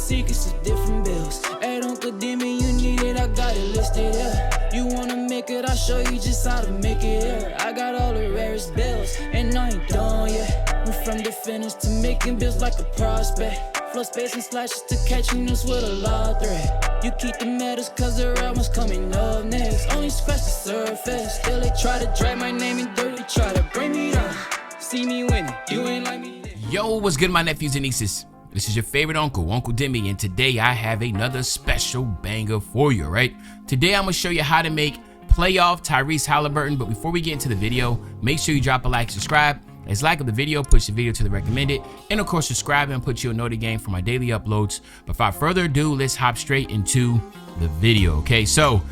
secrets of different bills. Hey, Uncle Demi, you need it, I got it listed, yeah. You wanna make it, I'll show you just how to make it, yeah. I got all the rarest bills, and I ain't done yet. Went from the finish to making bills like a prospect. Flow space and slashes to catching us with a lot of threat. You keep the medals cause the right one's coming up next. Only scratch the surface. Still they try to drag my name in dirt. They try to bring me down. See me winning. You ain't like me. Yo, what's good, my nephews and nieces? This is your favorite uncle, Uncle Demi, and today I have another special banger for you, right? Today I'm gonna show you how to make playoff Tyrese Haliburton, but before we get into the video, make sure you drop a like, subscribe. Let's like the video, push the video to the recommended, and of course subscribe and put you a note again for my daily uploads. But without further ado, let's hop straight into the video, okay? So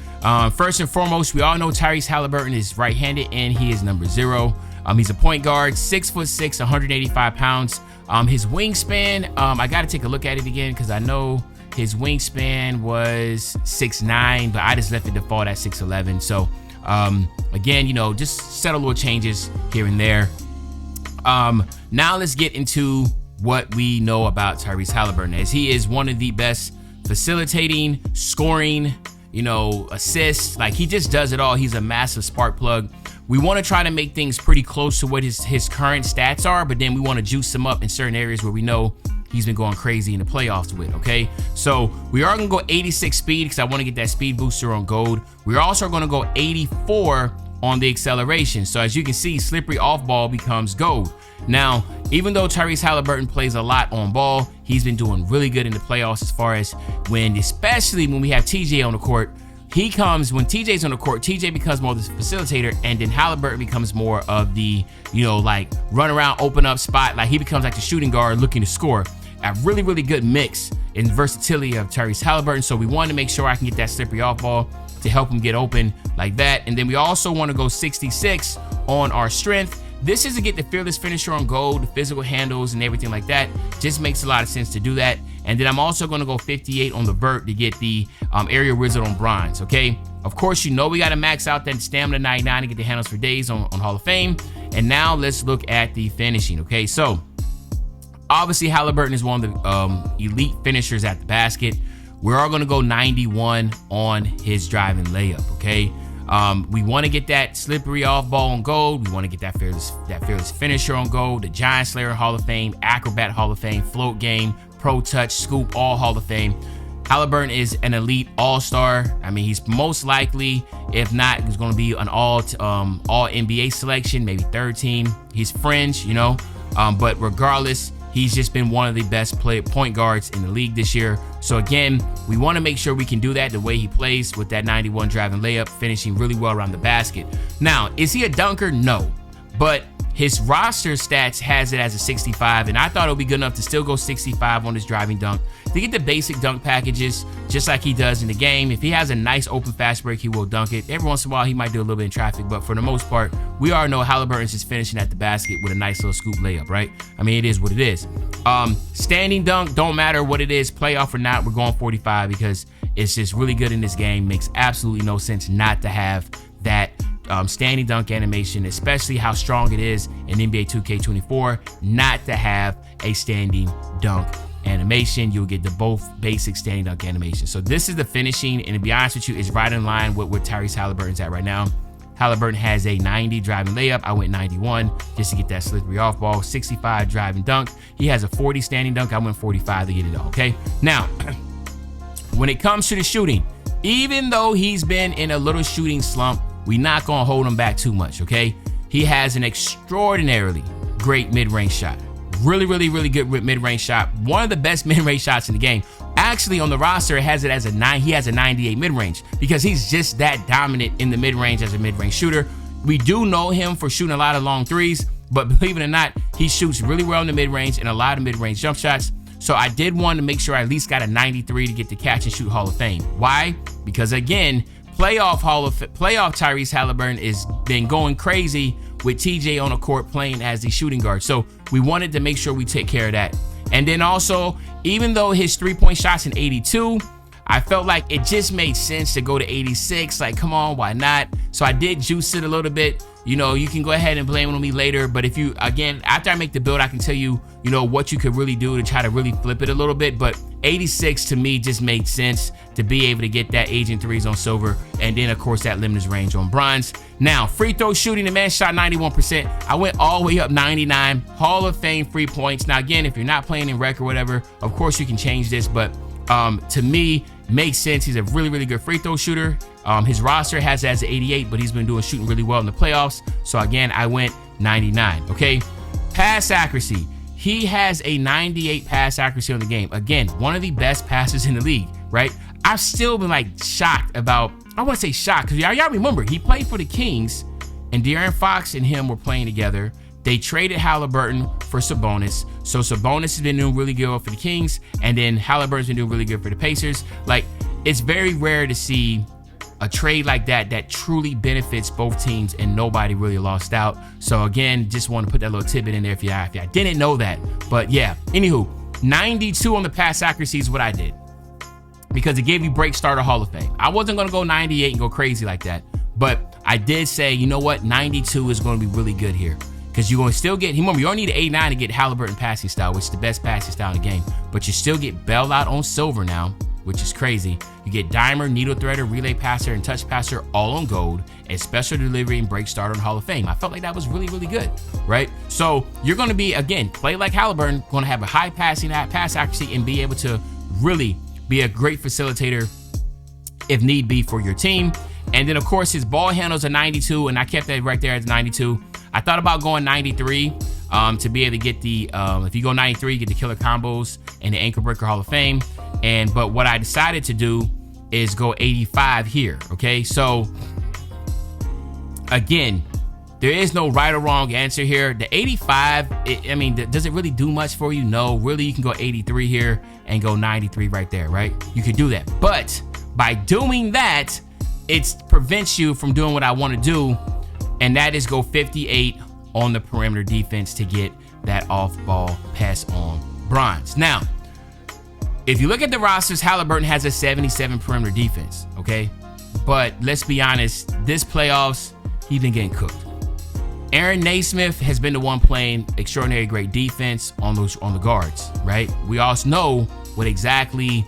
first and foremost, we all know Tyrese Haliburton is right-handed and he is number 0. He's a point guard, 6'6", 185 pounds. His wingspan, I gotta take a look at it again because I know his wingspan was 6'9", but I just left it default at 6'11". So again, you know, just subtle little changes here and there. Now let's get into what we know about Tyrese Haliburton, as he is one of the best facilitating, scoring, you know, assists. Like, he just does it all. He's a massive spark plug. We want to try to make things pretty close to what his current stats are, but then we want to juice him up in certain areas where we know he's been going crazy in the playoffs with, okay? So we are going to go 86 speed because I want to get that speed booster on gold. We're also going to go 84 on the acceleration. So as you can see, slippery off ball becomes gold. Now, even though Tyrese Haliburton plays a lot on ball, he's been doing really good in the playoffs as far as especially when we have TJ on the court. When TJ's on the court, TJ becomes more the facilitator, and then Haliburton becomes more of the, you know, like run around, open up spot. Like, he becomes like the shooting guard looking to score. A really, really good mix in versatility of Tyrese Haliburton. So we wanted to make sure I can get that slippery off ball to help him get open like that. And then we also want to go 66 on our strength. This is to get the fearless finisher on gold, the physical handles and everything like that. Just makes a lot of sense to do that. And then I'm also going to go 58 on the vert to get the area wizard on bronze, okay? Of course, you know we got to max out that stamina 99 to get the handles for days on Hall of Fame. And now let's look at the finishing, okay? So obviously Haliburton is one of the elite finishers at the basket. We are going to go 91 on his driving layup, okay? We want to get that slippery off ball on gold. We want to get that fearless finisher on gold, the Giant Slayer Hall of Fame, Acrobat Hall of Fame, Float Game, Pro Touch, Scoop, all Hall of Fame. Haliburton is an elite all-star. I mean, he's most likely, if not, he's going to be an all NBA selection, maybe third team. He's fringe, you know, but regardless, he's just been one of the best point guards in the league this year. So again, we want to make sure we can do that the way he plays with that 91 driving layup, finishing really well around the basket. Now, is he a dunker? No, but his roster stats has it as a 65, and I thought it would be good enough to still go 65 on his driving dunk to get the basic dunk packages just like he does in the game. If he has a nice open fast break, he will dunk it. Every once in a while, he might do a little bit in traffic, but for the most part, we already know Haliburton's just finishing at the basket with a nice little scoop layup, right? I mean, it is what it is. Standing dunk, don't matter what it is, playoff or not, we're going 45 because it's just really good in this game. Makes absolutely no sense not to have that standing dunk animation, especially how strong it is in NBA 2K24, not to have a standing dunk animation. You'll get the both basic standing dunk animation. So this is the finishing, and to be honest with you, it's right in line with where Tyrese Haliburton's at right now. Haliburton has a 90 driving layup. I went 91 just to get that slippery off ball. 65 driving dunk. He has a 40 standing dunk. I went 45 to get it all, okay? Now, when it comes to the shooting, even though he's been in a little shooting slump, we're not going to hold him back too much, okay? He has an extraordinarily great mid-range shot. Really, really, really good mid-range shot. One of the best mid-range shots in the game. Actually, on the roster, it has it as he has a 98 mid-range because he's just that dominant in the mid-range as a mid-range shooter. We do know him for shooting a lot of long threes, but believe it or not, he shoots really well in the mid-range and a lot of mid-range jump shots. So I did want to make sure I at least got a 93 to get the catch and shoot Hall of Fame. Why? Because again, playoff Tyrese Haliburton has been going crazy with TJ on the court playing as the shooting guard. So we wanted to make sure we take care of that. And then also, even though his three-point shot's in 82, I felt like it just made sense to go to 86. Like, come on, why not? So I did juice it a little bit. you know, you can go ahead and blame it on me later. But if you, again, after I make the build, I can tell you, you know, what you could really do to try to really flip it a little bit. But 86 to me just made sense to be able to get that agent threes on silver, and then of course that limitless range on bronze. Now, free throw shooting, the man shot 91%. I went all the way up 99. Hall of Fame free points. Now again, if you're not playing in rec or whatever, of course you can change this, but to me, makes sense. He's a really, really good free throw shooter. His roster has as 88, but he's been shooting really well in the playoffs. So again, I went 99. Okay, pass accuracy. He has a 98 pass accuracy on the game. Again, one of the best passers in the league, right? I've still been like shocked about, I want to say shocked, because y'all remember, he played for the Kings, and De'Aaron Fox and him were playing together. They traded Haliburton for Sabonis. So Sabonis has been doing really good for the Kings, and then Haliburton's been doing really good for the Pacers. Like, it's very rare to see a trade like that truly benefits both teams and nobody really lost out. So again, just want to put that little tidbit in there if you didn't know that. But yeah, anywho, 92 on the pass accuracy is what I did, because it gave you break starter Hall of Fame. I wasn't going to go 98 and go crazy like that, but I did say, you know what, 92 is going to be really good here, because you're going to still get, remember, you only need an 89 to get Haliburton passing style, which is the best passing style in the game, but you still get Bell out on silver now, which is crazy. You get Dimer, Needle Threader, Relay Passer, and Touch Passer all on gold, and Special Delivery and Break Starter on Hall of Fame. I felt like that was really, really good, right? So you're going to be, again, play like Haliburton, going to have a high passing pass accuracy and be able to really be a great facilitator if need be for your team. And then, of course, his ball handles are 92, and I kept that right there at 92. I thought about going 93 to be able to get the, if you go 93, you get the killer combos and the ankle breaker Hall of Fame. But what I decided to do is go 85 here, okay? So, again, there is no right or wrong answer here. The 85, does it really do much for you? No, really, you can go 83 here and go 93 right there, right? You could do that. But by doing that, it prevents you from doing what I want to do, and that is go 58 on the perimeter defense to get that off-ball pass on bronze. Now, if you look at the rosters, Haliburton has a 77 perimeter defense, okay? But let's be honest, this playoffs, he's been getting cooked. Aaron Naismith has been the one playing extraordinary great defense on the guards, right? We also know what exactly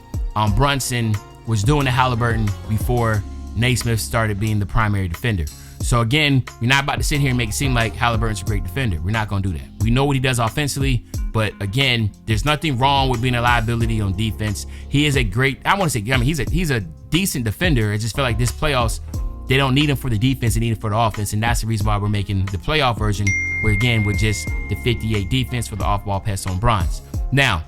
Brunson was doing to Haliburton before Naismith started being the primary defender. So again, we're not about to sit here and make it seem like Haliburton's a great defender. We're not going to do that. We know what he does offensively, but again, there's nothing wrong with being a liability on defense. He is a great, he's a decent defender. I just feel like this playoffs, they don't need him for the defense, they need him for the offense, and that's the reason why we're making the playoff version, where again, with just the 58 defense for the off-ball pass on bronze. Now,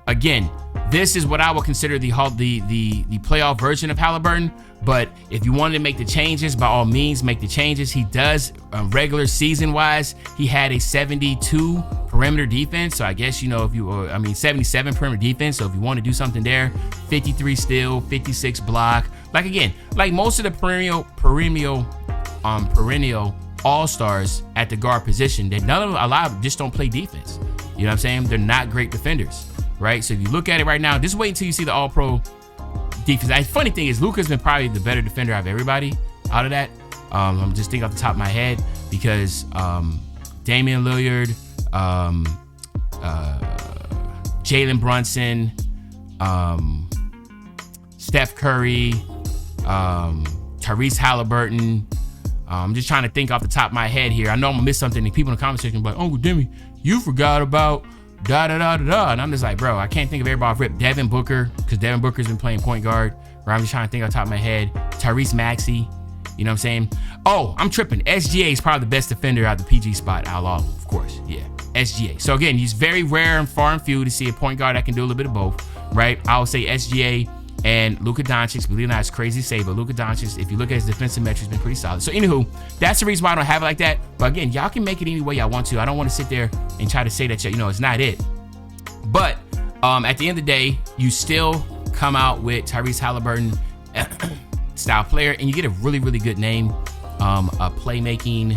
again, this is what I would consider the playoff version of Haliburton. But if you wanted to make the changes, by all means, make the changes. He does, regular season-wise, he had a 72 perimeter defense. So I guess, you know, if you, 77 perimeter defense. So if you want to do something there, 53 steal, 56 block. Like, again, like most of the perennial all-stars at the guard position, that none of them, a lot of them just don't play defense. You know what I'm saying? They're not great defenders, right? So if you look at it right now, just wait until you see the all-pro defense. The funny thing is, Luka's been probably the better defender out of everybody out of that. I'm just thinking off the top of my head, because Damian Lillard, Jalen Brunson, Steph Curry, Tyrese Haliburton. I'm just trying to think off the top of my head here. I know I'm gonna miss something, and people in the comment section be like, "Uncle Demi, you forgot about da-da-da-da-da," and I'm just like, bro, I can't think of everybody off rip. Devin Booker, because Devin Booker's been playing point guard, where I'm just trying to think off the top of my head. Tyrese Maxey, you know what I'm saying? Oh, I'm tripping. SGA is probably the best defender out of the PG spot out of all of them, of course. Yeah, SGA. So again, he's very rare and far and few to see a point guard that can do a little bit of both, right? I would say SGA and Luka Doncic. Believe it or not, it's crazy to say, but Luka Doncic, if you look at his defensive metrics, has been pretty solid. So anywho, that's the reason why I don't have it like that. But again, y'all can make it any way y'all want to. I don't want to sit there and try to say that, you know, it's not it. But at the end of the day, you still come out with Tyrese Haliburton style player, and you get a really, really good name, a playmaking,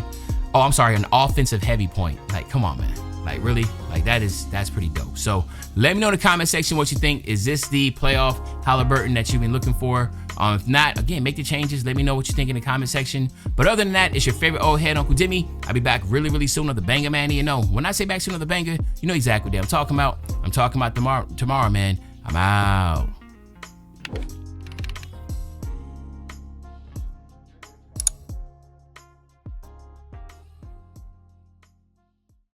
an offensive heavy point. Like, come on, man. Like really, like that's pretty dope. So let me know in the comment section what you think. Is this the playoff Haliburton that you've been looking for? If not, again, make the changes. Let me know what you think in the comment section. But other than that, it's your favorite old head, Uncle Dimmy. I'll be back really soon on the banger, man. You know, when I say back soon on the banger, you know exactly what I'm talking about. I'm talking about tomorrow, man. I'm out.